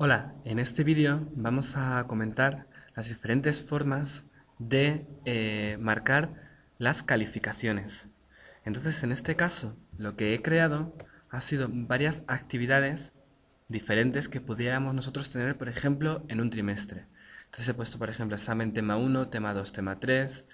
Hola, en este vídeo vamos a comentar las diferentes formas de marcar las calificaciones. Entonces, en este caso, lo que he creado ha sido varias actividades diferentes que pudiéramos nosotros tener, por ejemplo, en un trimestre. Entonces he puesto, por ejemplo, examen tema 1, tema 2, tema 3,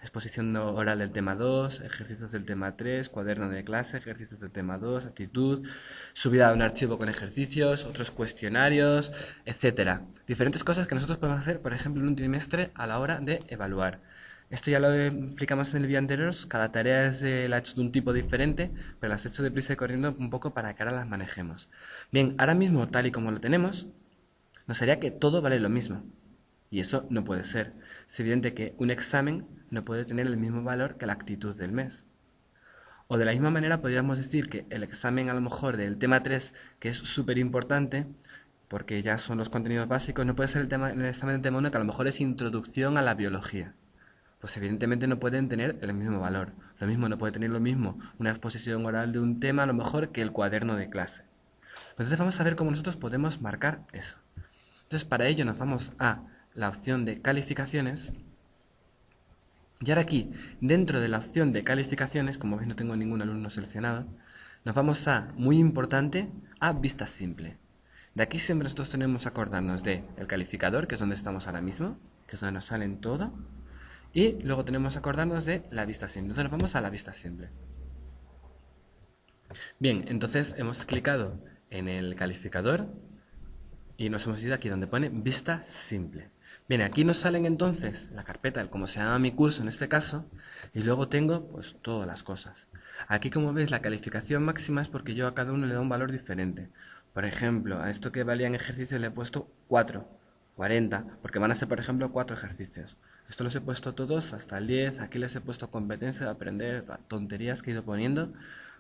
exposición oral del tema 2, ejercicios del tema 3, cuaderno de clase, ejercicios del tema 2, actitud, subida a un archivo con ejercicios, otros cuestionarios, etcétera. Diferentes cosas que nosotros podemos hacer, por ejemplo, en un trimestre a la hora de evaluar. Esto ya lo explicamos en el vídeo anterior, cada tarea la he hecho de un tipo diferente, pero las he hecho deprisa y corriendo un poco para que ahora las manejemos. Bien, ahora mismo, tal y como lo tenemos, nos haría que todo vale lo mismo. Y eso no puede ser. Es evidente que un examen no puede tener el mismo valor que la actitud del mes. O de la misma manera podríamos decir que el examen a lo mejor del tema 3, que es súper importante, porque ya son los contenidos básicos, no puede ser el examen del tema 1, que a lo mejor es introducción a la biología. Pues evidentemente no pueden tener el mismo valor. Lo mismo no puede tener lo mismo una exposición oral de un tema a lo mejor que el cuaderno de clase. Entonces vamos a ver cómo nosotros podemos marcar eso. Entonces para ello nos vamos a la opción de calificaciones. Y ahora aquí, dentro de la opción de calificaciones, como veis no tengo ningún alumno seleccionado, nos vamos a, muy importante, a vista simple. De aquí siempre nosotros tenemos que acordarnos de el calificador, que es donde estamos ahora mismo, que es donde nos salen todo, y luego tenemos que acordarnos de la vista simple. Entonces nos vamos a la vista simple. Bien, entonces hemos clicado en el calificador y nos hemos ido aquí donde pone vista simple. Bien, aquí nos salen entonces la carpeta, el como se llama mi curso en este caso, y luego tengo pues todas las cosas. Aquí como veis la calificación máxima es porque yo a cada uno le doy un valor diferente. Por ejemplo, a esto que valía en ejercicios le he puesto 4, 40, porque van a ser por ejemplo 4 ejercicios. Esto los he puesto todos hasta el 10, aquí les he puesto competencia de aprender, tonterías que he ido poniendo,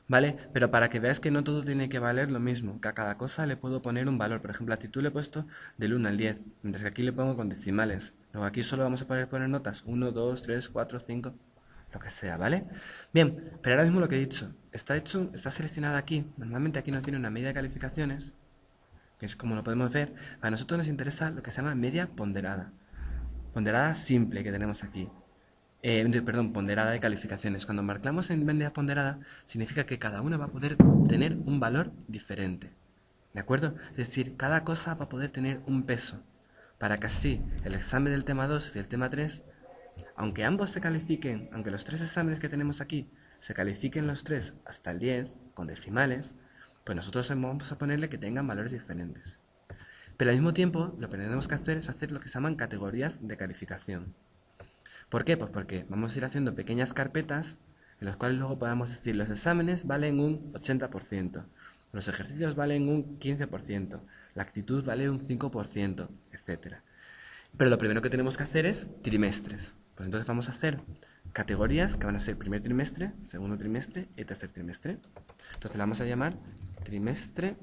¿vale? Pero para que veas que no todo tiene que valer lo mismo, que a cada cosa le puedo poner un valor. Por ejemplo, a actitud le he puesto del 1 al 10, mientras que aquí le pongo con decimales. Luego aquí solo vamos a poner notas, 1, 2, 3, 4, 5, lo que sea, ¿vale? Bien, pero ahora mismo lo que he dicho, está seleccionado aquí. Normalmente aquí nos tiene una media de calificaciones, que es como lo podemos ver. A nosotros nos interesa lo que se llama media ponderada. Ponderada simple que tenemos aquí. Perdón, ponderada de calificaciones. Cuando marcamos en media ponderada, significa que cada una va a poder tener un valor diferente. ¿De acuerdo? Es decir, cada cosa va a poder tener un peso. Para que así el examen del tema 2 y del tema 3, aunque ambos se califiquen, aunque los tres exámenes que tenemos aquí se califiquen los tres hasta el 10, con decimales, pues nosotros vamos a ponerle que tengan valores diferentes. Pero al mismo tiempo, lo que tenemos que hacer es hacer lo que se llaman categorías de calificación. ¿Por qué? Pues porque vamos a ir haciendo pequeñas carpetas en las cuales luego podamos decir los exámenes valen un 80%, los ejercicios valen un 15%, la actitud vale un 5%, etcétera. Pero lo primero que tenemos que hacer es trimestres. Pues entonces vamos a hacer categorías que van a ser primer trimestre, segundo trimestre y tercer trimestre. Entonces la vamos a llamar trimestre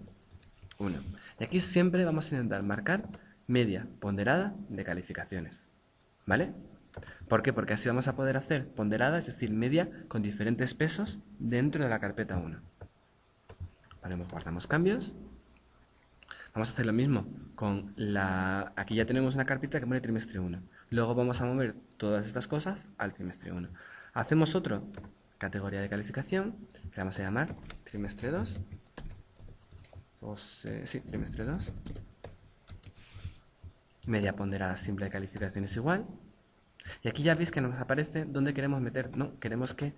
1. Y aquí siempre vamos a intentar marcar media ponderada de calificaciones. ¿Vale? ¿Por qué? Porque así vamos a poder hacer ponderada, es decir, media con diferentes pesos dentro de la carpeta 1. Vale, guardamos cambios. Vamos a hacer lo mismo con la... Aquí ya tenemos una carpeta que pone trimestre 1. Luego vamos a mover todas estas cosas al trimestre 1. Hacemos otro, categoría de calificación, que vamos a llamar trimestre 2. Sí, trimestre 2. Media ponderada simple de calificación es igual. Y aquí ya veis que nos aparece dónde queremos meter. No, queremos que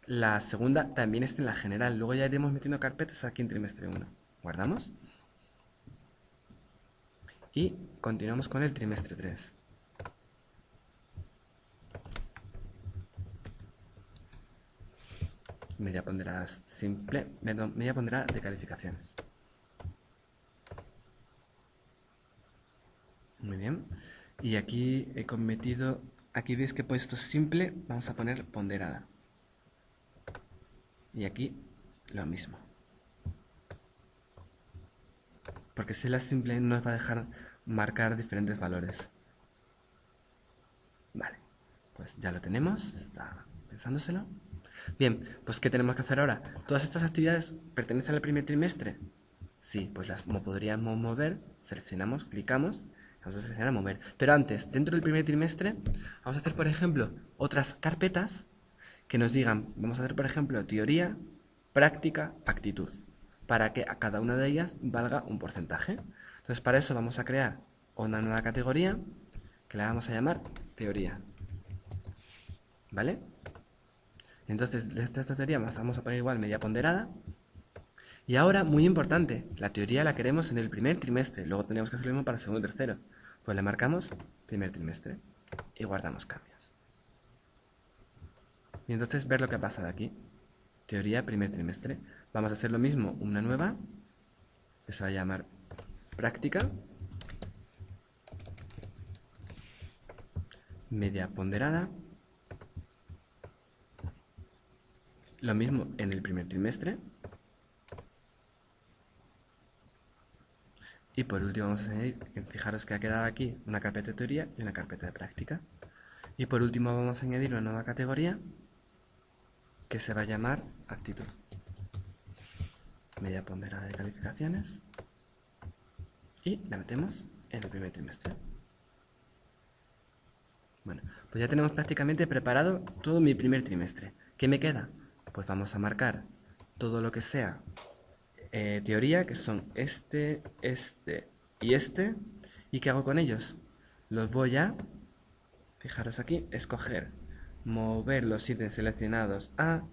la segunda también esté en la general. Luego ya iremos metiendo carpetas aquí en trimestre 1. Guardamos. Y continuamos con el trimestre 3. Media ponderada simple, perdón, media ponderada de calificaciones. Muy bien. Y aquí he cometido, aquí veis que he puesto simple, vamos a poner ponderada. Y aquí lo mismo. Porque si la simple nos va a dejar marcar diferentes valores. Vale, pues ya lo tenemos, está pensándoselo. Bien, pues ¿qué tenemos que hacer ahora? Todas estas actividades pertenecen al primer trimestre. Sí, pues las podríamos mover, seleccionamos, clicamos, vamos a seleccionar mover. Pero antes, dentro del primer trimestre, vamos a hacer, por ejemplo, otras carpetas que nos digan, vamos a hacer, por ejemplo, teoría, práctica, actitud, para que a cada una de ellas valga un porcentaje. Entonces, para eso vamos a crear una nueva categoría que la vamos a llamar teoría. ¿Vale? Entonces, de esta teoría vamos a poner igual media ponderada. Y ahora, muy importante, la teoría la queremos en el primer trimestre, luego tendríamos que hacer lo mismo para el segundo y tercero. Pues le marcamos primer trimestre y guardamos cambios. Y entonces ver lo que ha pasado aquí. Teoría primer trimestre. Vamos a hacer lo mismo, una nueva, que se va a llamar práctica, media ponderada. Lo mismo en el primer trimestre. Y por último vamos a añadir, fijaros que ha quedado aquí una carpeta de teoría y una carpeta de práctica. Y por último vamos a añadir una nueva categoría que se va a llamar actitud. Media ponderada de calificaciones. Y la metemos en el primer trimestre. Bueno, pues ya tenemos prácticamente preparado todo mi primer trimestre. ¿Qué me queda? Pues vamos a marcar todo lo que sea teoría, que son este y este. ¿Y qué hago con ellos? Los voy a, fijaros aquí, escoger, mover los ítems seleccionados a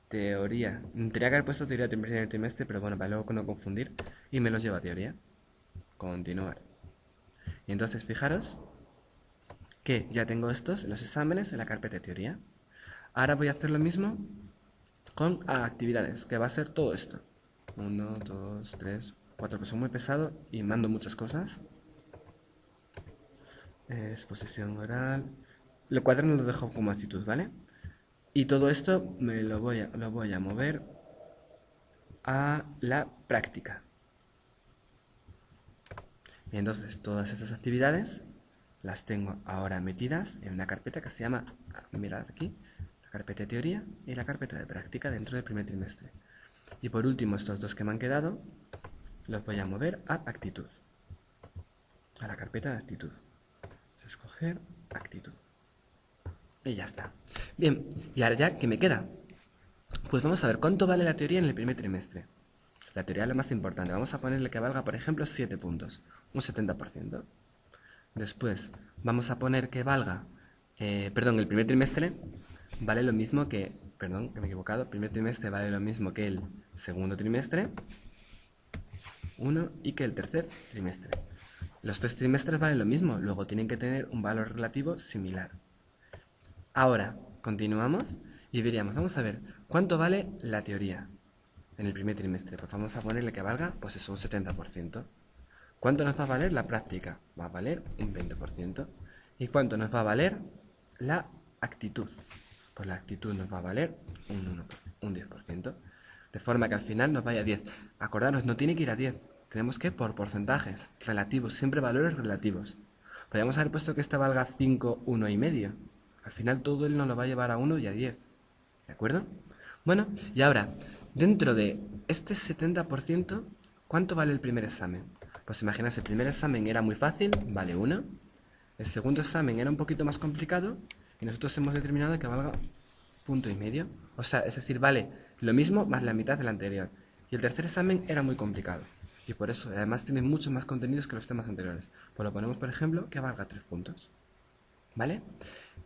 teoría. Tendría que haber puesto teoría del primer trimestre, pero bueno, para luego no confundir. Y me los llevo a teoría. Continuar. Y entonces fijaros que ya tengo estos, los exámenes, en la carpeta de teoría. Ahora voy a hacer lo mismo con actividades, que va a ser todo esto. 1, 2, 3, 4, pues son muy pesado y mando muchas cosas. Exposición oral. Los cuadernos los dejo como actitud, ¿vale? Y todo esto me lo voy a mover a la práctica. Y entonces todas estas actividades las tengo ahora metidas en una carpeta que se llama, mirad aquí, la carpeta de teoría y la carpeta de práctica dentro del primer trimestre. Y por último, estos dos que me han quedado, los voy a mover a actitud. A la carpeta de actitud. Escoger actitud. Y ya está. Bien, y ahora ya, ¿qué me queda? Pues vamos a ver cuánto vale la teoría en el primer trimestre. La teoría es lo más importante. Vamos a ponerle que valga, por ejemplo, 7 puntos. Un 70%. Después, vamos a poner que valga... el primer trimestre vale lo mismo que... Perdón, que me he equivocado. El primer trimestre vale lo mismo que el segundo trimestre. 1 y que el tercer trimestre. Los 3 trimestres valen lo mismo. Luego tienen que tener un valor relativo similar. Ahora, continuamos y veríamos. Vamos a ver, ¿cuánto vale la teoría en el primer trimestre? Pues vamos a ponerle que valga, pues eso, un 70%. ¿Cuánto nos va a valer la práctica? Va a valer un 20%. ¿Y cuánto nos va a valer la actitud? Pues la actitud nos va a valer un 10%. De forma que al final nos vaya a 10. Acordaros, no tiene que ir a 10. Tenemos que ir por porcentajes relativos, siempre valores relativos. Podríamos haber puesto que esta valga 5, 1 y medio. Al final todo él nos lo va a llevar a 1 y a 10. ¿De acuerdo? Bueno, y ahora, dentro de este 70%, ¿cuánto vale el primer examen? Pues imaginaos, el primer examen era muy fácil, vale 1. El segundo examen era un poquito más complicado y nosotros hemos determinado que valga 1,5 puntos. O sea, es decir, vale lo mismo más la mitad del anterior. Y el tercer examen era muy complicado. Y por eso, además, tiene muchos más contenidos que los temas anteriores. Pues lo ponemos, por ejemplo, que valga 3 puntos. ¿Vale?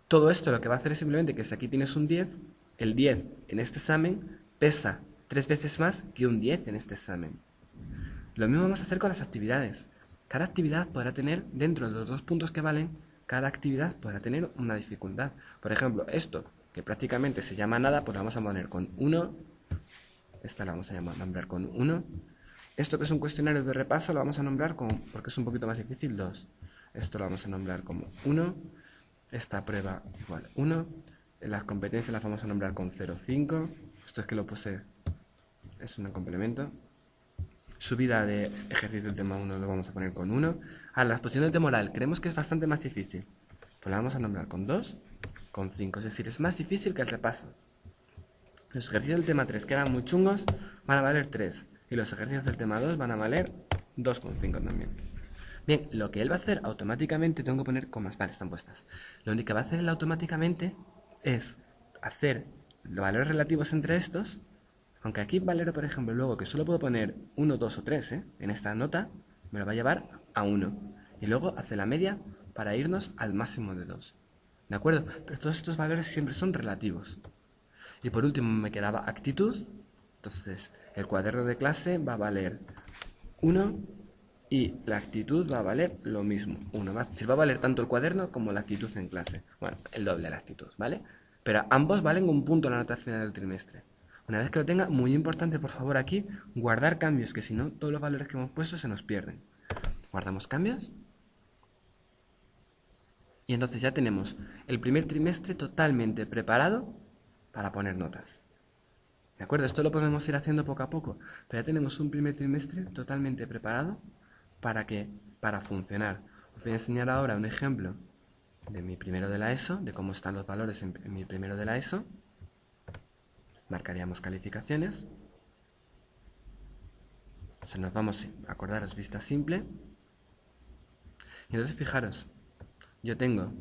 Todo esto lo que va a hacer es simplemente que si aquí tienes un 10, el 10 en este examen pesa 3 veces más que un 10 en este examen. Lo mismo vamos a hacer con las actividades. Cada actividad podrá tener, dentro de los 2 puntos que valen, cada actividad podrá tener una dificultad. Por ejemplo, esto, que prácticamente se llama nada, pues lo vamos a poner con 1. Esta la vamos a nombrar con 1. Esto que es un cuestionario de repaso lo vamos a nombrar con, porque es un poquito más difícil, 2. Esto lo vamos a nombrar como 1. Esta prueba igual 1. Las competencias las vamos a nombrar con 0,5. Esto es que lo puse, es un complemento. Subida de ejercicio del tema 1 lo vamos a poner con 1. A la exposición del tema oral creemos que es bastante más difícil. Pues la vamos a nombrar con 2, con 5. Es decir, es más difícil que el repaso. Los ejercicios del tema 3 que eran muy chungos van a valer 3. Y los ejercicios del tema 2 van a valer 2,5 también. Bien, lo que él va a hacer automáticamente, tengo que poner comas, vale, están puestas. Lo único que va a hacer él automáticamente es hacer los valores relativos entre estos, aunque aquí Valero, por ejemplo, luego que solo puedo poner 1, 2 o 3, en esta nota, me lo va a llevar a 1. Y luego hace la media para irnos al máximo de 2. ¿De acuerdo? Pero todos estos valores siempre son relativos. Y por último me quedaba actitud. Entonces, el cuaderno de clase va a valer 1 y la actitud va a valer lo mismo. 1. Va a valer tanto el cuaderno como la actitud en clase. Bueno, el doble de la actitud, ¿vale? Pero ambos valen un punto en la nota final del trimestre. Una vez que lo tenga, muy importante, por favor, aquí, guardar cambios, que si no, todos los valores que hemos puesto se nos pierden. Guardamos cambios. Y entonces ya tenemos el primer trimestre totalmente preparado para poner notas. ¿De acuerdo? Esto lo podemos ir haciendo poco a poco, pero ya tenemos un primer trimestre totalmente preparado para funcionar. Os voy a enseñar ahora un ejemplo de mi primero de la ESO, de cómo están los valores en mi primero de la ESO. Marcaríamos calificaciones. Se nos vamos a acordaros vista simple. Y entonces fijaros, yo tengo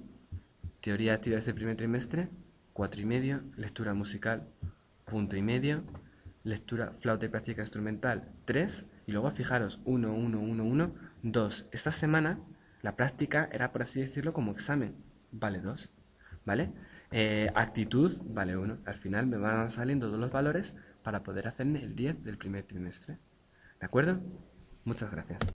teoría activa desde el primer trimestre, 4,5, lectura musical, 1,5, lectura flauta y práctica instrumental, 3, y luego fijaros, 1, 1, 1, 1, 2. Esta semana la práctica era, por así decirlo, como examen, vale 2, ¿vale? Actitud, vale 1. Al final me van saliendo todos los valores para poder hacer el 10 del primer trimestre. ¿De acuerdo? Muchas gracias.